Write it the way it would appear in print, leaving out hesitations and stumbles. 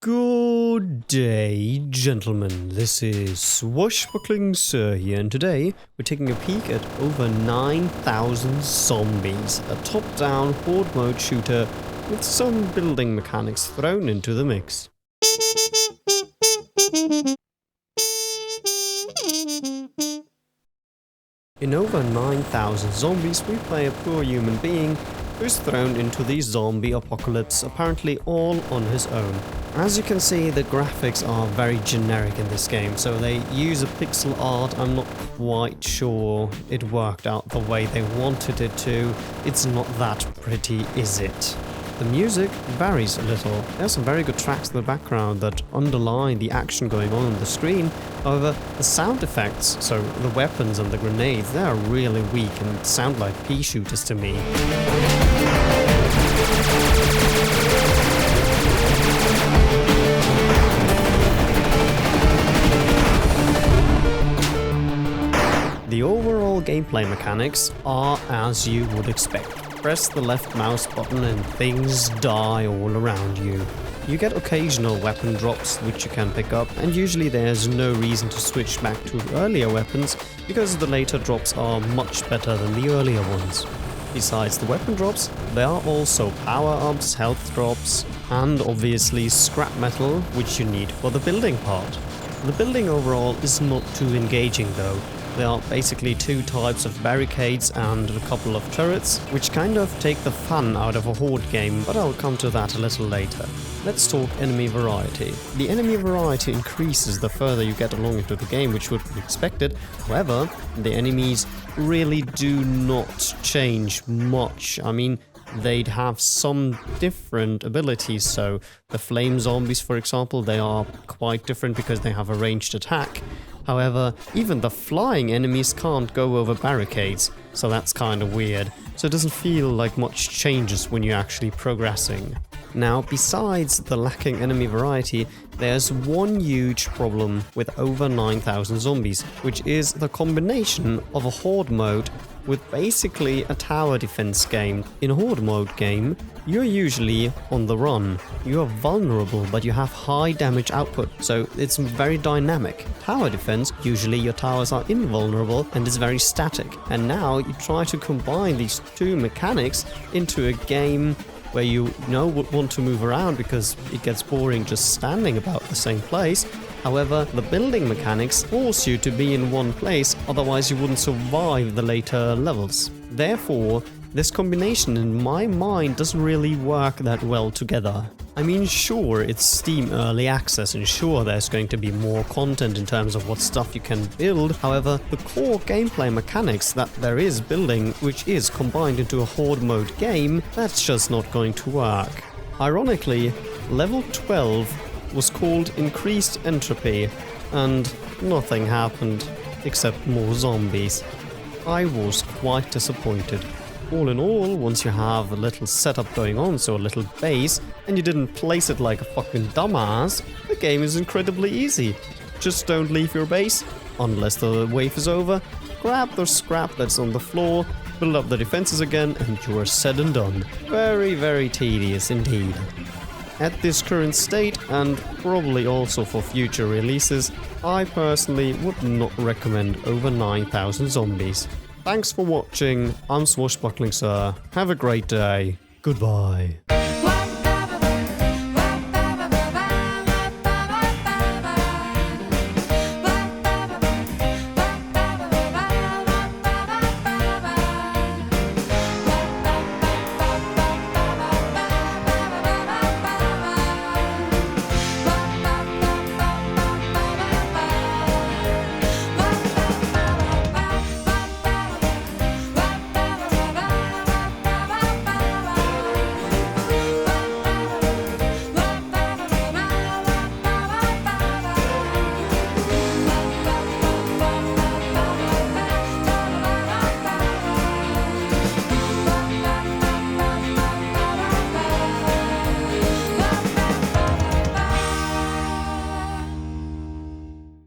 Good day, gentlemen. This is SwashbucklingSir here, and today we're taking a peek at over 9,000 zombies, a top-down horde mode shooter with some building mechanics thrown into the mix. In over 9,000 zombies, we play a poor human being who's thrown into the zombie apocalypse, apparently all on his own. As you can see, the graphics are very generic in this game, so they use a pixel art. I'm not quite sure it worked out the way they wanted it to. It's not that pretty, is it? The music varies a little. There's some very good tracks in the background that underline the action going on the screen. However, the sound effects, so the weapons and the grenades, they are really weak and sound like pea shooters to me. The overall gameplay mechanics are as you would expect. Press the left mouse button and things die all around you. You get occasional weapon drops which you can pick up, and usually there's no reason to switch back to earlier weapons because the later drops are much better than the earlier ones. Besides the weapon drops, there are also power-ups, health drops, and obviously scrap metal which you need for the building part. The building overall is not too engaging though. There are basically two types of barricades and a couple of turrets, which kind of take the fun out of a horde game, but I'll come to that a little later. Let's talk enemy variety. The enemy variety increases the further you get along into the game, which would be expected. However, the enemies really do not change much. I mean, they'd have some different abilities, so the flame zombies, for example, they are quite different because they have a ranged attack. However, even the flying enemies can't go over barricades, so that's kind of weird. So it doesn't feel like much changes when you're actually progressing. Now, besides the lacking enemy variety, there's one huge problem with over 9,000 zombies, which is the combination of a horde mode with basically a tower defense game. In a horde mode game, you're usually on the run. You are vulnerable, but you have high damage output, so it's very dynamic. Tower defense, usually your towers are invulnerable and is very static. And now you try to combine these two mechanics into a game where you want to move around because it gets boring just standing about the same place. However, the building mechanics force you to be in one place, otherwise you wouldn't survive the later levels. Therefore, this combination in my mind doesn't really work that well together. I mean, sure, it's Steam Early Access, and sure, there's going to be more content in terms of what stuff you can build. However, the core gameplay mechanics that there is building, which is combined into a horde mode game, that's just not going to work. Ironically, level 12 was called Increased Entropy, and nothing happened except more zombies. I was quite disappointed. All in all, once you have a little setup going on, so a little base, and you didn't place it like a fucking dumbass, the game is incredibly easy. Just don't leave your base, unless the wave is over, grab the scrap that's on the floor, build up the defenses again, and you are said and done. Very, very tedious indeed. At this current state, and probably also for future releases, I personally would not recommend over 9,000 zombies. Thanks for watching. I'm SwashbucklingSir. Have a great day. Goodbye.